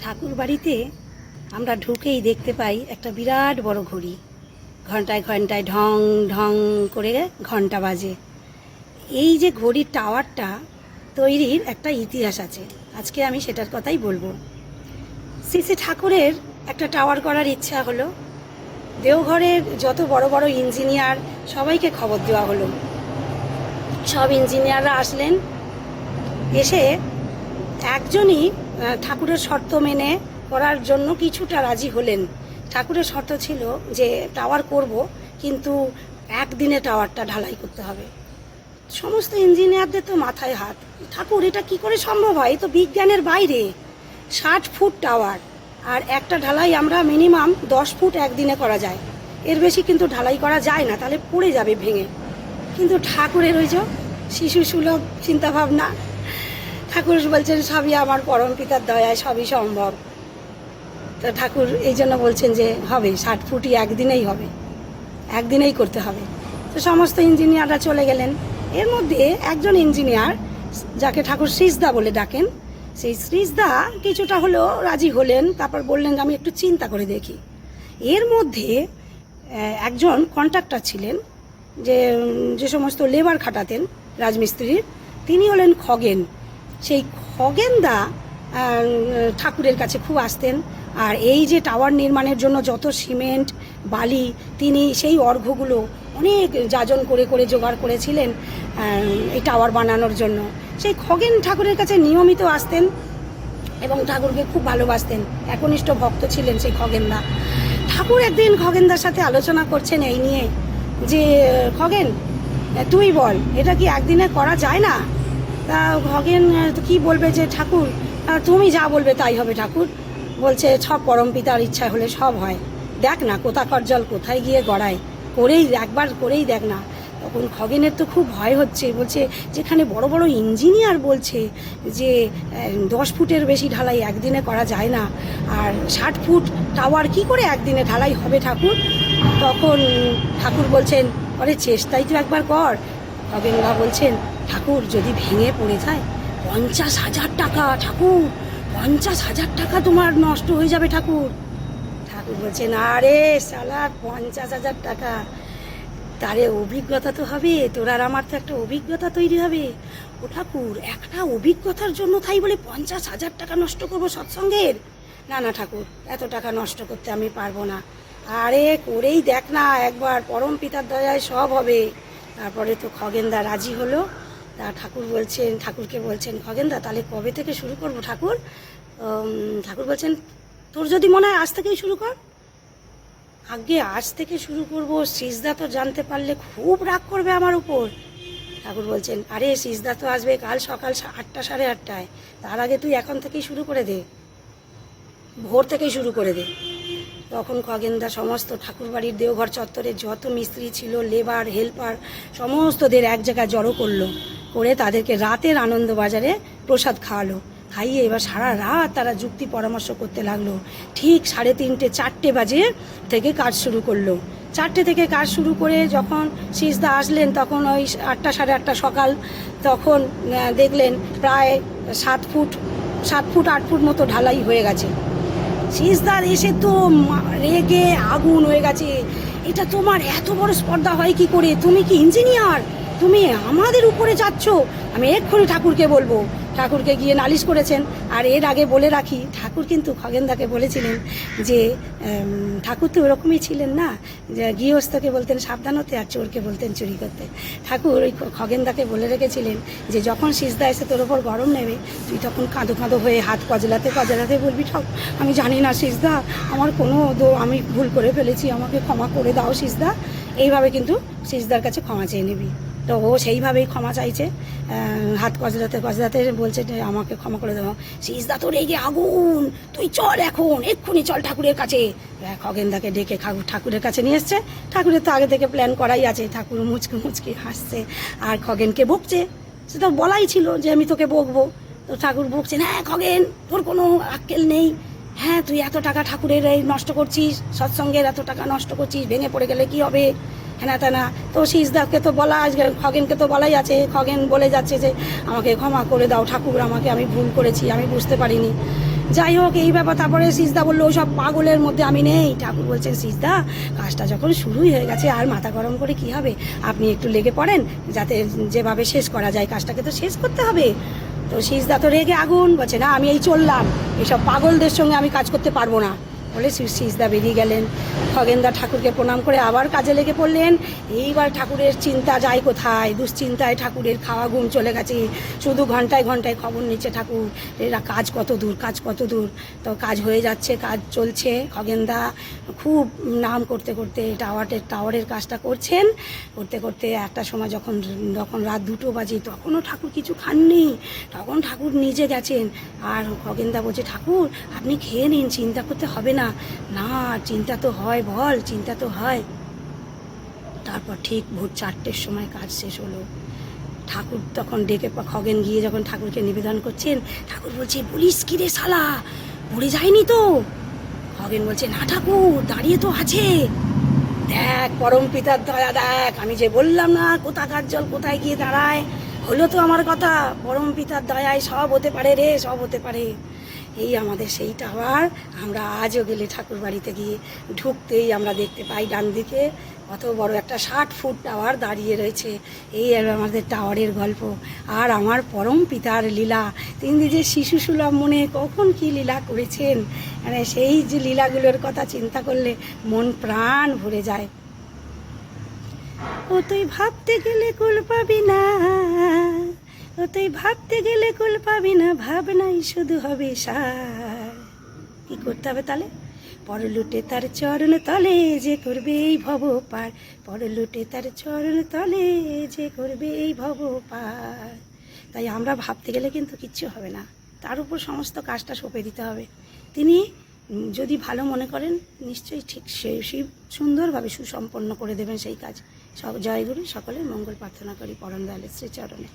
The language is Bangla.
ঠাকুর বাড়িতে আমরা ঢুকেই দেখতে পাই একটা বিরাট বড় ঘড়ি। ঘন্টায় ঘন্টায় ঢং ঢং করে ঘন্টা বাজে। এই যে ঘড়ির টাওয়ারটা তৈরির একটা ইতিহাস আছে, আজকে আমি সেটার কথাই বলবো। শ্রী শ্রী ঠাকুরের একটা টাওয়ার করার ইচ্ছা হলো। দেওঘরের যত বড় বড় ইঞ্জিনিয়ার সবাইকে খবর দেওয়া হলো। সব ইঞ্জিনিয়াররা আসলেন, এসে একজনই ঠাকুরের শর্ত মেনে করার জন্য কিছুটা রাজি হলেন। ঠাকুরের শর্ত ছিল যে টাওয়ার করব, কিন্তু একদিনে টাওয়ারটা ঢালাই করতে হবে। সমস্ত ইঞ্জিনিয়ারদের তো মাথায় হাত, ঠাকুর এটা কি করে সম্ভব হয়, এ তো বিজ্ঞানের বাইরে। 60 ফুট টাওয়ার, আর একটা ঢালাই আমরা মিনিমাম 10 ফুট একদিনে করা যায়, এর বেশি কিন্তু ঢালাই করা যায় না, তাহলে পড়ে যাবে ভেঙে। কিন্তু ঠাকুরের ওই যে শিশু সুলভ চিন্তাভাবনা, ঠাকুর বলছেন সবই আমার পরম পিতার দয়ায় সবই সম্ভব। তো ঠাকুর এই জন্য বলছেন যে হবে 60 ফুটই একদিনেই হবে, একদিনেই করতে হবে। তো সমস্ত ইঞ্জিনিয়াররা চলে গেলেন। এর মধ্যে একজন ইঞ্জিনিয়ার, যাকে ঠাকুর শ্রীজদা বলে ডাকেন, সেই শ্রীজদা কিছুটা হলেও রাজি হলেন। তারপর বললেন আমি একটু চিন্তা করে দেখি। এর মধ্যে একজন কন্ট্রাক্টর ছিলেন, যে সমস্ত লেবার খাটাতেন রাজমিস্ত্রির, তিনি হলেন খগেন। সেই খগেনদা ঠাকুরের কাছে খুব আসতেন, আর এই যে টাওয়ার নির্মাণের জন্য যত সিমেন্ট বালি তিনি সেই অর্ঘ্যগুলো অনেক যাজন করে করে জোগাড় করেছিলেন এই টাওয়ার বানানোর জন্য। সেই খগেন ঠাকুরের কাছে নিয়মিত আসতেন এবং ঠাকুরকে খুব ভালোবাসতেন, একনিষ্ঠ ভক্ত ছিলেন সেই খগেনদা। ঠাকুর একদিন খগেনদার সাথে আলোচনা করছেন এই নিয়ে যে খগেন তুই বল, এটা কি একদিনে করা যায় না? তা খগেন কি বলবে যে ঠাকুর তুমি যা বলবে তাই হবে। ঠাকুর বলছে সব পরম পিতার ইচ্ছা হলে সব হয়, দেখ না কোথাকার জল কোথায় গিয়ে গড়ায়, একবার করেই দেখ না। তখন খগেনের তো খুব ভয় হচ্ছে, বলছে যেখানে বড় বড় ইঞ্জিনিয়ার বলছে যে 10 ফুটের বেশি ঢালাই একদিনে করা যায় না, আর 60 ফুট টাওয়ার কি করে একদিনে ঢালাই হবে ঠাকুর? তখন ঠাকুর বলছেন আরে চেষ্টাই তো একবার কর। খগেনদা বলছেন ঠাকুর যদি ভেঙে পড়ে যায় 50,000 টাকা, ঠাকুর 50,000 টাকা তোমার নষ্ট হয়ে যাবে ঠাকুর। ঠাকুর বলছেন আরে শালা 50,000 টাকা, তারে অভিজ্ঞতা তো হবে, তোর আর আমার তো একটা অভিজ্ঞতা তৈরি হবে। ও ঠাকুর একটা অভিজ্ঞতার জন্য তাই বলে 50,000 টাকা নষ্ট করবো সৎসঙ্গের? না না ঠাকুর, এত টাকা নষ্ট করতে আমি পারবো না। আরে করেই দেখ না একবার, পরম পিতার দয়ায় সব হবে। তারপরে তো খগেনদা রাজি হলো। তা ঠাকুরকে বলছেন খগেনদা তাহলে কবে থেকে শুরু করবো ঠাকুর? ঠাকুর বলছেন তোর যদি মনে হয় আজ থেকেই শুরু কর। আগে আজ থেকে শুরু করবো, শ্রীজদা তো জানতে পারলে খুব রাগ করবে আমার উপর। ঠাকুর বলছেন আরে শ্রীজদা তো আসবে কাল সকাল 8টা 8:30টায়, তার আগে তুই এখন থেকেই শুরু করে দে, ভোর থেকেই শুরু করে দে। তখন খগেনদা সমস্ত ঠাকুরবাড়ির দেওঘর চত্বরে যত মিস্ত্রি ছিল, লেবার হেল্পার, সমস্তদের এক জায়গায় জড়ো করে তাদেরকে রাতের আনন্দবাজারে প্রসাদ খাওয়ালো। খাইয়ে এবার সারা রাত তারা যুক্তি পরামর্শ করতে লাগলো। ঠিক 3:30 4টে বাজে থেকে কাজ শুরু করলো। 4টে থেকে কাজ শুরু করে যখন শ্রীজদা আসলেন তখন ওই 8টা 8:30 সকাল, তখন দেখলেন প্রায় 7 ফুট 8 ফুট মতো ঢালাই হয়ে গেছে। শ্রীজদার এসে তো রেগে আগুন হয়ে গেছে, এটা তোমার এত বড় স্পর্ধা হয় কি করে? তুমি কি ইঞ্জিনিয়ার, তুমি আমাদের উপরে যাচ্ছ? আমি এক্ষুনি ঠাকুরকে বলবো। ঠাকুরকে গিয়ে নালিশ করেছেন। আর এর আগে বলে রাখি, ঠাকুর কিন্তু খগেনদাকে বলেছিলেন যে ঠাকুর তো ওরকমই ছিলেন না, যে গৃহস্থকে বলতেন সাবধান হতে আর চোরকে বলতেন চুরি করতে। ঠাকুর ওই খগেনদাকে বলে রেখেছিলেন যে যখন সিজদা এসে তোর ওপর গরম নেবে, তুই তখন কাঁদো কাঁদো হয়ে হাত কজলাতে বলবি আমি জানি না সিজদা, আমার আমি ভুল করে ফেলেছি, আমাকে ক্ষমা করে দাও সিজদা। এইভাবে কিন্তু সিজদার কাছে ক্ষমা চেয়ে নিবি। তো ও সেইভাবেই ক্ষমা চাইছে, হাত কজলাতে বলছে যে আমাকে ক্ষমা করে দেবো। সিজদা তো রেগে আগুন, তুই চল এক্ষুনি চল ঠাকুরের কাছে। খগেনদাকে ডেকে ঠাকুরের কাছে নিয়ে এসছে। ঠাকুরের তো আগে থেকে প্ল্যান করাই আছে। ঠাকুর মুচকি হাসছে আর খগেনকে বকছে। সেটা বলাই ছিল যে আমি তোকে বকবো। তো ঠাকুর বকছেন হ্যাঁ খগেন তোর কোনো আক্কেল নেই, হ্যাঁ তুই এত টাকা ঠাকুরের এই নষ্ট করছিস, সৎসঙ্গের এত টাকা নষ্ট করছিস, ভেঙে পড়ে গেলে কি হবে, হ্যাঁ তা না। তো সিজদাকে তো বলা, খগেনকে তো বলাই আছে। খগেন বলে যাচ্ছে যে আমাকে ক্ষমা করে দাও ঠাকুর, আমি ভুল করেছি, আমি বুঝতে পারিনি। যাই হোক এই ব্যাপার। তারপরে সিজদা বললো সব পাগলের মধ্যে আমি নেই। ঠাকুর বলছেন, সিজদা কাজটা যখন শুরুই হয়ে গেছে আর মাথা গরম করে কি হবে, আপনি একটু লেগে পড়েন, যাতে যেভাবে শেষ করা যায় কাজটাকে তো শেষ করতে হবে। তো সিজদা তো রেগে আগুন, বলছে না আমি এই চললাম, এইসব পাগলদের সঙ্গে আমি কাজ করতে পারবো না বলে সিজদা বেরিয়ে গেলেন। খগেনদা ঠাকুরকে প্রণাম করে আবার কাজে লেগে পড়লেন। এইবার ঠাকুরের চিন্তা যায় কোথায়, দুশ্চিন্তায় ঠাকুরের খাওয়া ঘুম চলে গেছে, শুধু ঘন্টায় ঘন্টায় খবর নিচ্ছে ঠাকুর, এরা কাজ কত দূর, কাজ কত দূর। তো কাজ হয়ে যাচ্ছে, কাজ চলছে, খগেনদা খুব নাম করতে করতে টাওয়ারের কাজটা করছেন। করতে করতে একটা সময় যখন রাত 2টো বাজে, তখনও ঠাকুর কিছু খাননি। তখন ঠাকুর নিজে গেছেন, আর খগেনদা বলছে, ঠাকুর আপনি খেয়ে নিন, চিন্তা করতে হবে না। না চিন্তা তো হয় বল, চিন্তা তো হয়। তারপর ঠিক ভোর 4টের সময় কাজ শেষ হলো। ঠাকুর তখন ডেকে, খগেন গিয়ে যখন ঠাকুরকে নিবেদন করছেন, ঠাকুর বলছে, বলিস কি রে শালা, পড়ে যায়নি তো? খগেন বলছে, না ঠাকুর দাঁড়িয়ে তো আছে। দেখ পরম পিতার দয়া, দেখ আমি যে বললাম না কোথাকার জল কোথায় গিয়ে দাঁড়ায়, হলো তো আমার কথা। পরম পিতার দয়ায় সব হতে পারে রে, সব হতে পারে। এই আমাদের সেই টাওয়ার। আমরা আজও গেলে ঠাকুর বাড়িতে গিয়ে ঢুকতেই আমরা দেখতে পাই ডান দিকে কত বড় একটা 60 ফুট টাওয়ার দাঁড়িয়ে রয়েছে। এই আমাদের টাওয়ারের গল্প। আর আমার পরম পিতার লীলা, তিনি যে শিশু সুলভ মনে কখন কি লীলা করেছেন, মানে সেই যে লীলাগুলোর কথা চিন্তা করলে মন প্রাণ ভরে যায়। ও তুই ভাবতে গেলে কুল পাবি না, ও তুই ভাবতে গেলে কুল পাবি না, ভাবনাই শুধু হবে সার। কি করতে হবে তাহলে? পরলুটে তার চরণ তলে যে করবে এই ভব পার, পরলুটে তার চরণ তলে যে করবে এই ভব পার। তাই আমরা ভাবতে গেলে কিন্তু কিচ্ছু হবে না, তার উপর সমস্ত কাজটা সঁপে দিতে হবে। তিনি যদি ভালো মনে করেন নিশ্চয়ই ঠিক সেই সুন্দরভাবে সুসম্পন্ন করে দেবেন সেই কাজ। জয়গুরু, সকলের মঙ্গল প্রার্থনা করি পরম দয়ালের শ্রীচরণে।